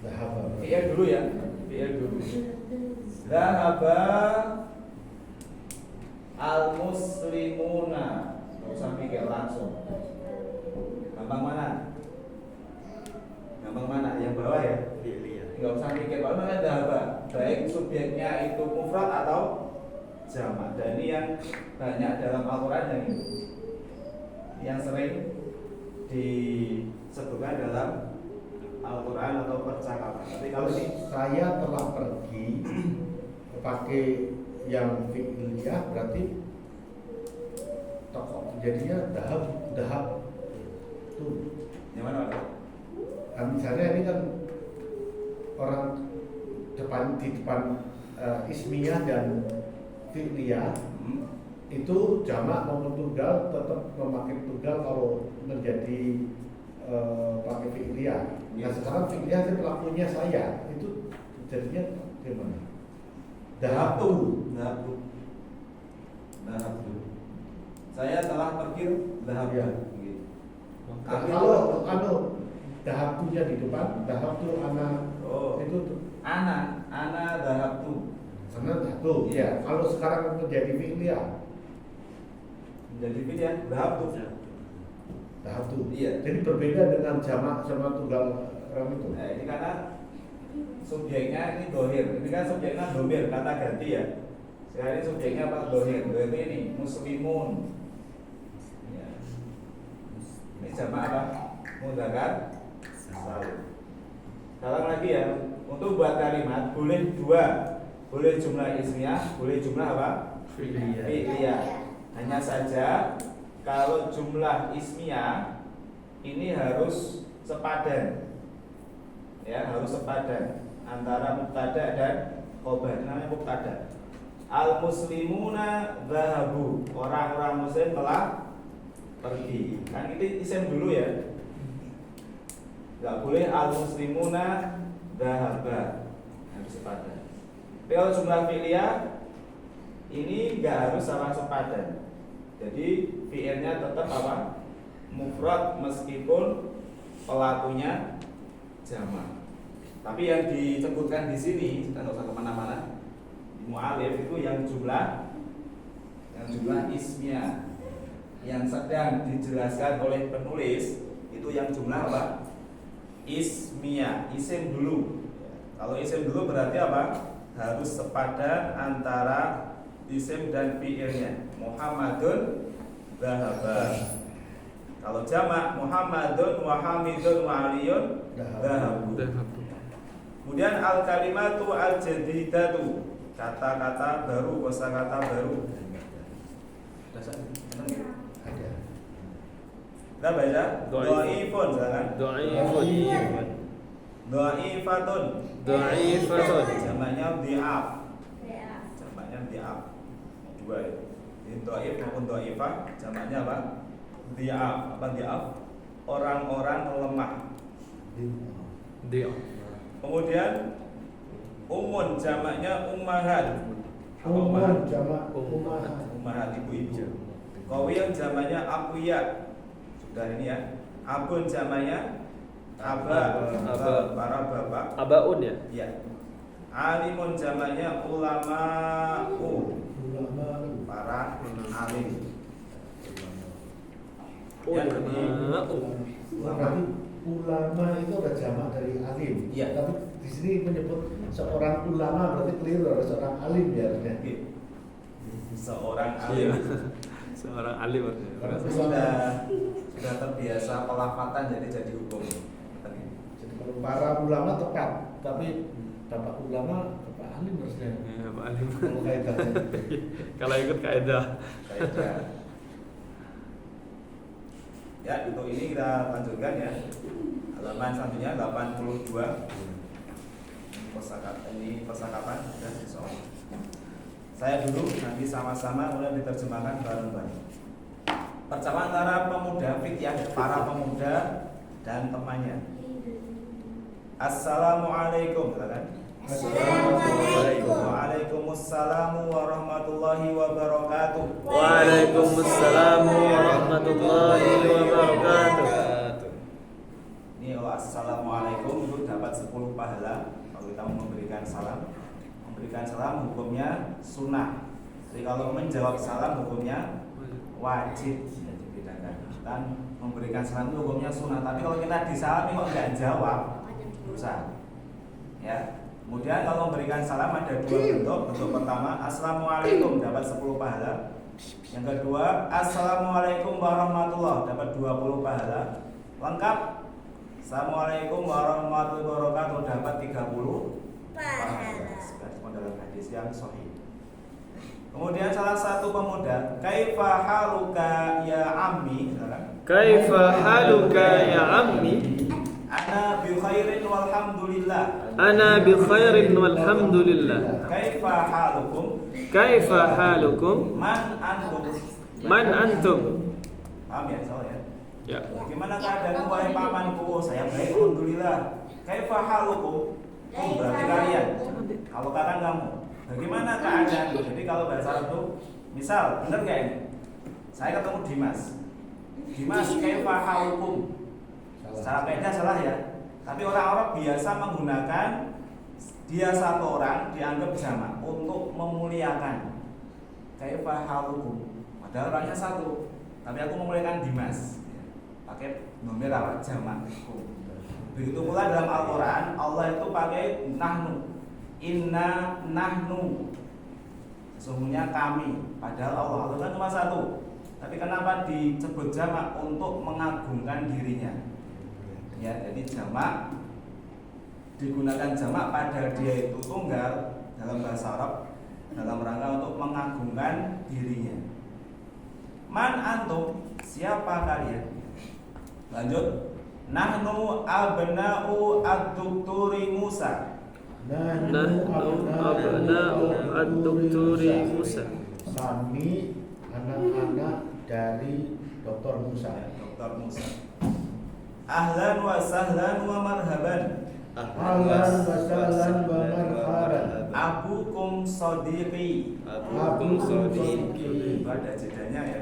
Dhahaba. Fi'il dulu ya. Fi'il dulu. Dhahaba al-muslimuna. Enggak usah pikir langsung. Gampang mana? Gampang mana? Yang bawah ya? Fi'liyah. Nggak usah mikir kalau mana dhahaba. Baik subjeknya itu mufrad atau jamak. Dan ini yang banyak dalam Al-Quran yang itu, yang sering disebutkan dalam Al-Quran atau percakapan. Tapi kalau ini saya telah pergi pakai yang fi'liyah berarti tokoh jadinya dahab tuh. yang mana Pak? Misalnya ini kan orang di depan ismiyah dan fi'liyah itu jamak maupun tunggal tetap memakai tunggal kalau menjadi pakai fi'liyah. Nah sekarang fi'liyah itu pelakunya saya, itu jadinya gimana? Dahabtu. Saya telah pergi dahabtu. Ya. Gitu. Nah, kalau dahabtunya di depan, dahabtu anak itu tuh. Ana dahabtu. Karena satu, ya. Kalau sekarang menjadi fi'liyah, Jadi ya dahabtu. dahabtu. Iya. Jadi berbeda dengan jamak sama tunggal orang itu. Nah, ini karena subjeknya ini dohir. Ini kan subjeknya domir, kata ganti ya. Sekarang ini subjeknya apa? Dohir. Dohir ini muslimun. Ya. Ini jamak apa? Mudzakkar salim. Sekarang lagi ya, untuk buat kalimat boleh dua, boleh jumlah ismiyah, boleh jumlah apa? Fi'liyah. Hanya saja kalau jumlah ismiyah ini harus sepadan, ya harus sepadan antara mubtada dan khobar. Namanya mubtada. Al muslimuna dhahabu, orang-orang muslim telah pergi. Kan itu isim dulu ya. Enggak boleh al muslimuna dhahaba, harus sepadan. Tapi kalau jumlah fi'liyah ini enggak harus sama sepadan. Jadi fi'ilnya tetap apa? Mufrad meskipun pelakunya jamak. Tapi yang disebutkan di sini, kita nggak usah kemana-mana. Di mu'alif itu yang jumlah ismiyah yang sedang dijelaskan oleh penulis itu yang jumlah apa? Ismiyah, isim dulu. Kalau isim dulu berarti apa? Harus sepadan antara isim dan fi'ilnya. Muhammadun dhahaba. Kalau jamak Muhammadun wa Hamidun wa Aliyun dhahabu. Kemudian al kalimatu al jadidatu, kata-kata baru, kosakata baru. Ada. Kita baca dhaifun, silakan. Dhaifatun. Jamaknya dhi'af. Jamaknya dhi'af. Dua ya. Ini dhaif maupun dhaifah, jamaknya apa? Dhi'af. Apa dhi'af? Orang-orang lemah. Kemudian umun, jamaknya ummahat. Apa ummahat? Jamak ummahat. Ummahat, ibu-ibu. Qawiyun jamaknya aqwiya. Sudah ini ya. Abun jamaknya aba, para bapak. Abaun ya? Ya. Alimun jamaknya ulama'u, para alim. Yang Berarti ulama itu ada jamak dari alim. Iya. Tapi di sini menyebut seorang ulama berarti keliru, ada seorang alim ya harusnya. seorang alim. Seorang alim Karena artinya. Sudah terbiasa pelafatan jadi hukum. Jadi kalau para ulama tepat, tapi bapak ulama bapak alim harusnya. Ya, Pak Alim. Kalau kaidahnya. Kalau ikut kaidah. Kaidah. Ya, untuk ini kita lanjutkan ya. Halaman selanjutnya 82. Ini percakapan dan soal. Saya dulu, nanti sama-sama mulai diterjemahkan bareng-bareng. Percakapan antara pemuda fityah, para pemuda dan temannya. Assalamualaikum, katakan. Assalamualaikum. Waalaikumsalam warahmatullahi wabarakatuh. Waalaikumsalam warahmatullahi wabarakatuh. Ini kalau assalamualaikum itu dapat 10 pahala kalau kita memberikan salam. Memberikan salam hukumnya sunnah. Jadi kalau menjawab salam hukumnya wajib. Dibedakan. Dan memberikan salam itu hukumnya sunnah. Tapi kalau kita disalami kok nggak jawab, dosa. Ya. Kemudian kalau memberikan salam ada dua bentuk. Bentuk pertama, Assalamualaikum, dapat 10 pahala. Yang kedua, Assalamualaikum warahmatullahi, dapat 20 pahala. Lengkap, Assalamualaikum warahmatullahi wabarakatuh, dapat 30 pahala. Sebagaimana dalam hadis yang sahih. Kemudian salah satu pemuda, Kaifa haluka ya ammi, Kaifa haluka ya ammi? Ana bi khairin walhamdulillah. Ana bi khairin walhamdulillah. Kaifa halukum? Kaifa halukum? Man antum? Man antum? Paham ya soalnya? Ya. Bagaimana keadaanmu wahai pamanku? Saya baik, alhamdulillah. Kaifa halukum? Berarti kalian. Kalau katakan kamu, bagaimana keadaanmu? Jadi kalau bahasa Arab itu, misal, benar nggak ini? Saya ketemu Dimas. Dimas, kaifa halukum? Secara kaidah salah ya. Tapi orang-orang biasa menggunakan dia satu orang dianggap jamak untuk memuliakan. Kaifa halukum? Padahal orangnya satu. Tapi aku memuliakan Dimas. Pakai nomor apa? Jamak. Begitu pula dalam Al-Quran, Allah itu pakai nahnu. Inna nahnu. Sesungguhnya kami. Padahal Allah kan cuma satu. Tapi kenapa disebut jamak? Untuk mengagungkan dirinya. Ya, jadi jamak digunakan jamak pada dia itu tunggal dalam bahasa Arab dalam rangka untuk mengagungkan dirinya. Man antum? Siapa kalian? Lanjut. Nahnu abna'u ad-dukturi Musa. Nahnu abna'u ad-dukturi Musa. Kami anak-anak dari Dr. Musa. Dr. Musa. Ahlan wa sahlan wa marhaban. Ahlan wa sahlan wa marhaban. Abukum sadiqi. Abukum sadiqi. Ada jedanya ya.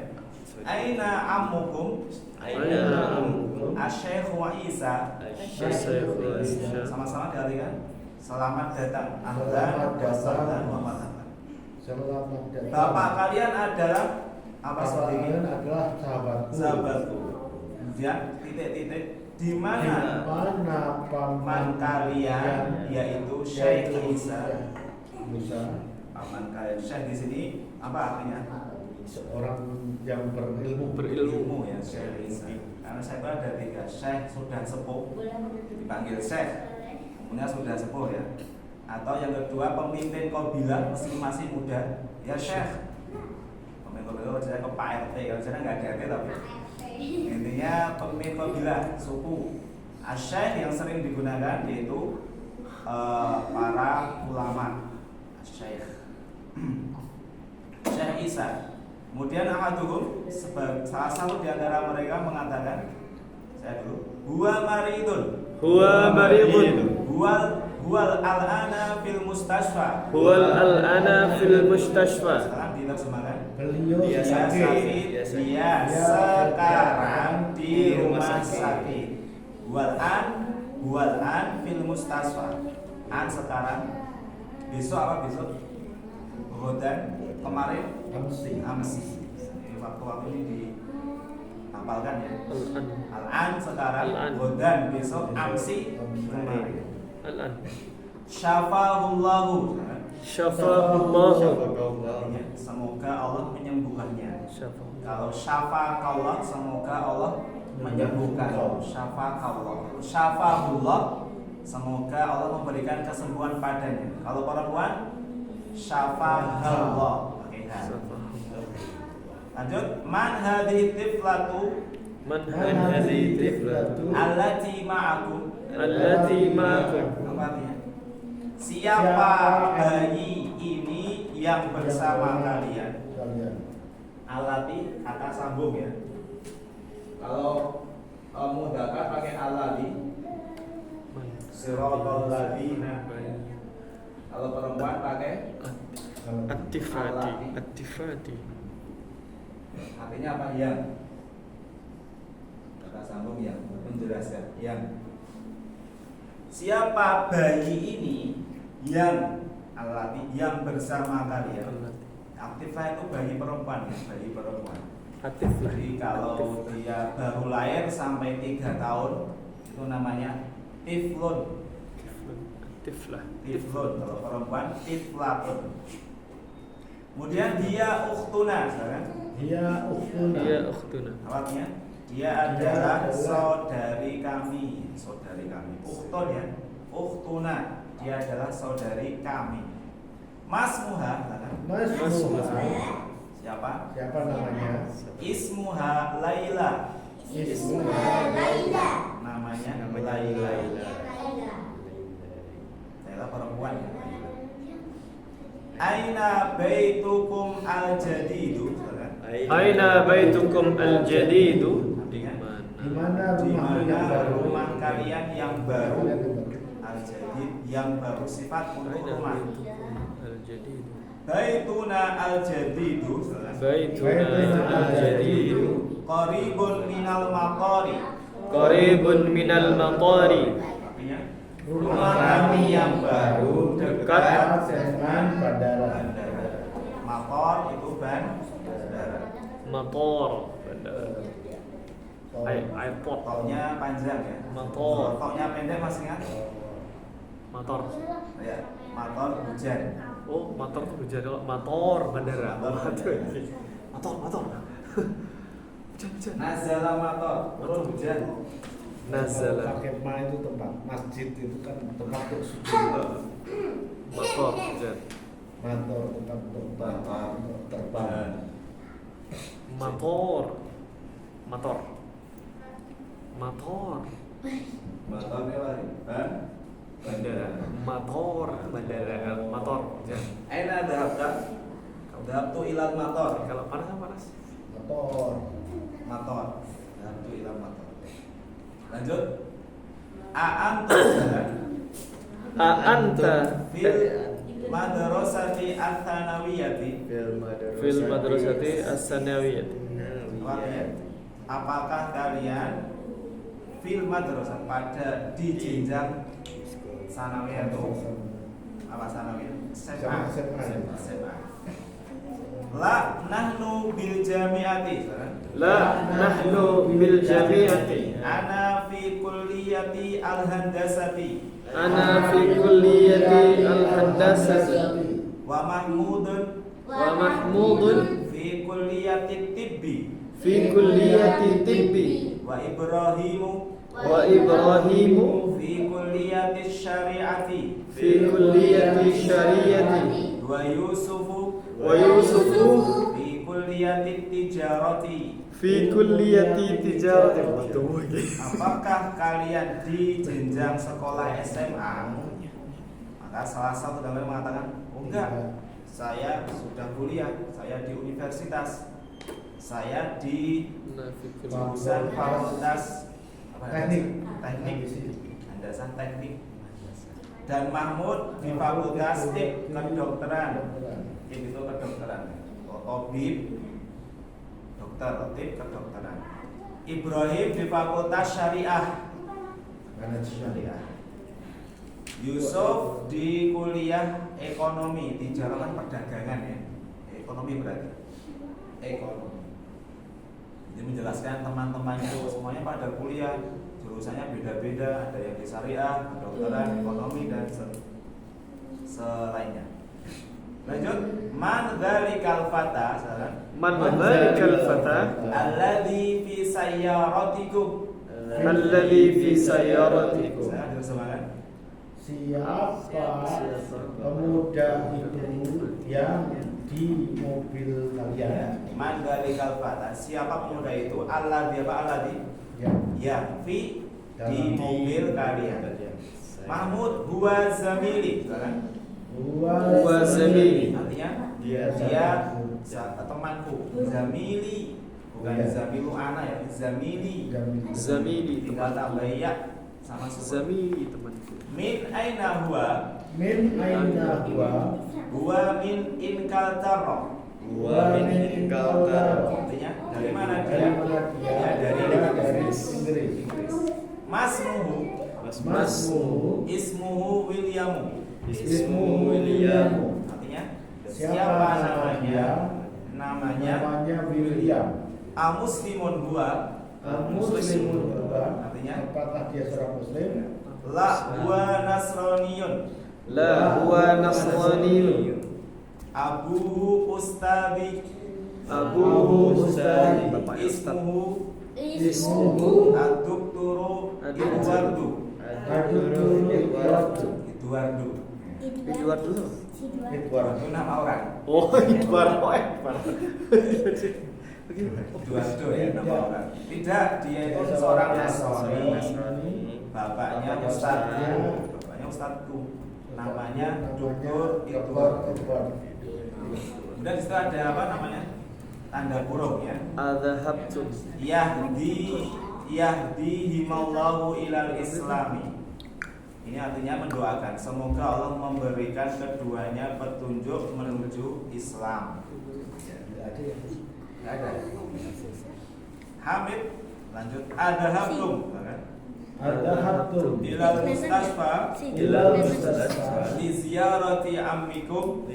Aina ammukum? Aina ammukum? Asy-Syaikh wa Isa. Asy-Syaikh wa Isa. Sama-sama dialihkan. Selamat datang. Ahlan wa sahlan wa marhaban. Selamat datang. Bapak kalian adalah apa sadiqi? Kalian adalah sahabatku. Sahabatku. Kemudian titik-titik di mana paman kalian yaitu Syekh Isa. Paman kalian Syekh di sini apa artinya? Seorang yang berilmu. Berilmu ya, Syekh Isa. Karena saya ada 3, Syekh sudah sepuh dipanggil Syekh, kemudian sudah sepuh ya. Atau yang kedua pemimpin kabilah masing-masing muda ya Syekh. Pemimpin kabilah saya ke Pak RT, kalau saya nggak ada RT tapi intinya pemimpin kabilah suku. Asy-Syaikh yang sering digunakan yaitu para ulama. Asy-Syaikh Syekh Isa. Kemudian ahaduhum, salah satu di antara mereka mengatakan, saya dulu, huwa maridun. Huwa maridun. Huwal al-ana fil mustashfa. Huwal al-ana fil mustashfa. Sekarang diterjemahkan. Beliau Dia sakit. Dia sekarang di rumah sakit. Huwal an fil mustashfa. An sekarang. Besok apa besok? Godan kemarin. Amsi. Waktu ini dihafalkan ya. Al-an sekarang. Godan besok. Amsi kemarin. Al-an. Syafahullahu. Syafahullahu. Semoga Allah menyembuhkannya. Syafahullahu. Kalau syafaqallah, semoga Allah menyembuhkan. Syafaqallah. Syafahullah, semoga Allah memberikan kesembuhan padanya. Kalau perempuan, syafahallah. Oke, lanjut. Man hadhihi tiflatu? Man hadhihi tiflatu? Allati ma'akum. Allati ma'akum. Apa artinya? Siapa bayi ini yang bersama kalian? Alati kata sambung ya. Kalau mudzakkar pakai alati. Siratal ladzina. Kalau perempuan pakai At-tifati. At-tifati. artinya apa? Yang. Kata sambung yang menjelaskan yang. Siapa bayi ini yang alati yang bersama kalian? Aktiflah itu bayi perempuan ya, bayi perempuan. Aktiflah. Jadi kalau dia baru lahir sampai 3 tahun itu namanya tiflun. Tiflah. Tiflun, kalau perempuan tiflatun. Kemudian dia ukhtuna, kan? Dia ukhtuna. Dia ukhtuna. Awalnya dia adalah saudari kami, saudari kami. Ukhtun ya, ukhtuna, dia adalah saudari kami. Masmuha, kan? Masmuha. Siapa? Siapa namanya? Ismuha Laila. Ismuha Laila. Namanya Namanya Laila. Laila. Laila perempuan. Aina baitukum al-jadidu, kan? Aina baitukum al-jadidu? Di Di mana? mana Di rumah yang mana baru? rumah kalian yang baru? Kalian yang baru. Al-jadid yang baru, sifat untuk Aina rumah. baitukum al-jadidu? Baituna al-jadidu, Baituna al-jadidu qaribun minal maqari. qaribun minal maqari. Artinya rumah kami yang baru dekat Dekat dengan bandara. bandara. Maqar itu bandara. Motor bandara. Airport. Toknya panjang ya. Motor. Toknya pendek masih ingat? Motor. Ya, motor hujan. Oh, motor tuh hujan. Kalau motor bandara. Motor. Hujan. Nazala motor, turun hujan. Nazala. Pakai ma itu tempat masjid itu kan tempat untuk sujud. Motor hujan. Kantor tempat untuk terbang. Motor. Motor. Motor. Motor lari. Bandara. Motor bandara. Motor hujan. Aina dhahabta? Dhahabtu ilal motor. Kalau panas. Motor. Motor. Dhahabtu ilal motor. Lanjut. A'antum Anta fil madrasati ats-tsanawiyati. fil madrasati as-sanawiyah. Artinya, apakah kalian fil madrasah pada di jenjang sanawiyah itu apa sanawiyah? SMA. La nahnu bil jami'ati. La nahnu bil jami'ati. Ana fi kulliyati al-handasati. Ana fi kulliyati al-handasati. Wa Mahmudun Wa Mahmudun fi kulliyati tibbi. fi kulliyati tibbi. Wa Ibrahimu Wa Ibrahimu fi kulliyati syari'ati. fi kulliyati syariati. Wa Yusufu Wa Yusufu fi kulliyati tijarati. fi kulliyati tijarati. Apakah kalian di jenjang sekolah SMA? Maka salah satu dari mengatakan, oh enggak, saya sudah kuliah, saya di universitas, saya di jurusan fakultas Teknik. Handasan teknik. Dan Mahmud di fakultas kedokteran. Itu kedokteran. Tabib, dokter, tabib kedokteran. Ibrahim di fakultas syariah. Syariah. Yusuf di kuliah ekonomi, di jalan perdagangan ya. Ekonomi berarti. Ekonomi. Jadi menjelaskan teman-temannya semuanya pada kuliah, jurusannya beda-beda, ada yang di syariah, kedokteran, ekonomi dan selainnya. Lanjut, man dzalikal fata, salah. Man dzalikal fata Alladzi fi sayyaratikum. alladzi fi sayyaratikum. Saya terjemahkan. Siapa pemuda itu yang di mobil kalian? Man dzalikal fata, siapa pemuda itu? Alladzi apa alladzi? Ya, fi di mobil kalian. Mahmud huwa zamili, kan? Huwa zamili. Artinya dia temanku. Zamili bukan zamilu ana ya, zamili. Zamili Tinggal teman. tambah ya sama sukun. Zamili temanku. Min aina huwa? Min aina huwa? Huwa min inkaltaro. Huwa min inkaltaro. Artinya dari mana Dari dia? mana dia? Ya, dari Inggris. Masmuhu Masmuhu ismuhu Williamu. ismu William. Artinya Siapa siapa namanya? namanya? Namanya William. Muslimun huwa. Muslimun huwa. Artinya apakah dia seorang muslim? La huwa nasraniyun. La huwa nasraniyun. Abuhu ustadi. Abuhu ustadi. Bapaknya ustad. Ismuhu ad-dukturu Edwardu. Edwardu. Edward dulu. Itu nama orang. Oh, Edward. Oh, Edward. Eduardo ya nama orang. Tidak, dia itu seorang Nasrani. Bapaknya Ustadku. Namanya Dr. Edward. Kemudian di situ ada apa namanya? Tanda kurung ya. Adhabtu. Yahdi himallahu ilal islami. Ini artinya mendoakan semoga Allah memberikan keduanya petunjuk menuju Islam. Tidak ada. Hamid lanjut. Adhabtum ilal mustasfa li ziyarati ammikum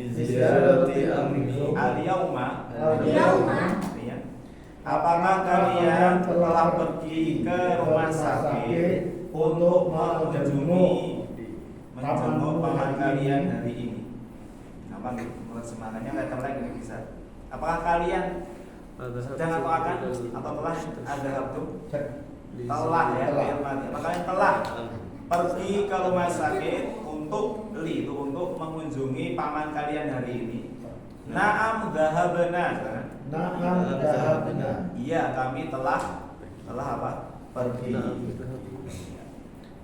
al-yauma. Apakah kalian telah pergi ke rumah sakit untuk menjenguk paman kalian hari ini? Apa semangatnya letter lain ini bisa? Apakah kalian sedang atau akan atau telah ada waktu? Telah ya, apakah kalian telah pergi ke rumah sakit untuk mengunjungi paman kalian hari ini? Naam dhahabna. Iya, kami telah apa? Pergi.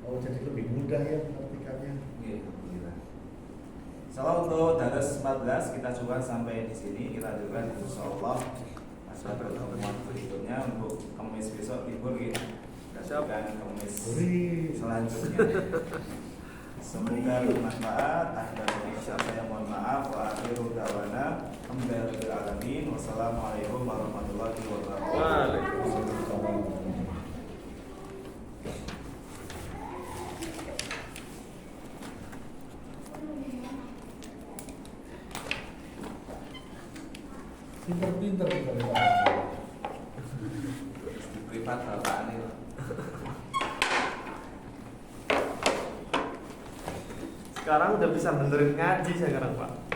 Oh, jadi lebih mudah ya artikannya. Insyaallah untuk daras 14 kita coba sampai di sini. Kita lanjutkan insyaallah pada pertemuan berikutnya. Untuk Kamis besok libur kita lanjutkan Kamis selanjutnya. Semoga bermanfaat. Ada saya mohon maaf. Wa akhiru da'wana alhamdulillahi alamin. Wassalamualaikum warahmatullahi wabarakatuh. Waalaikumsalam. Pinter-pinter kita Privat bapak ini. Sekarang udah bisa benerin ngaji sekarang, Pak.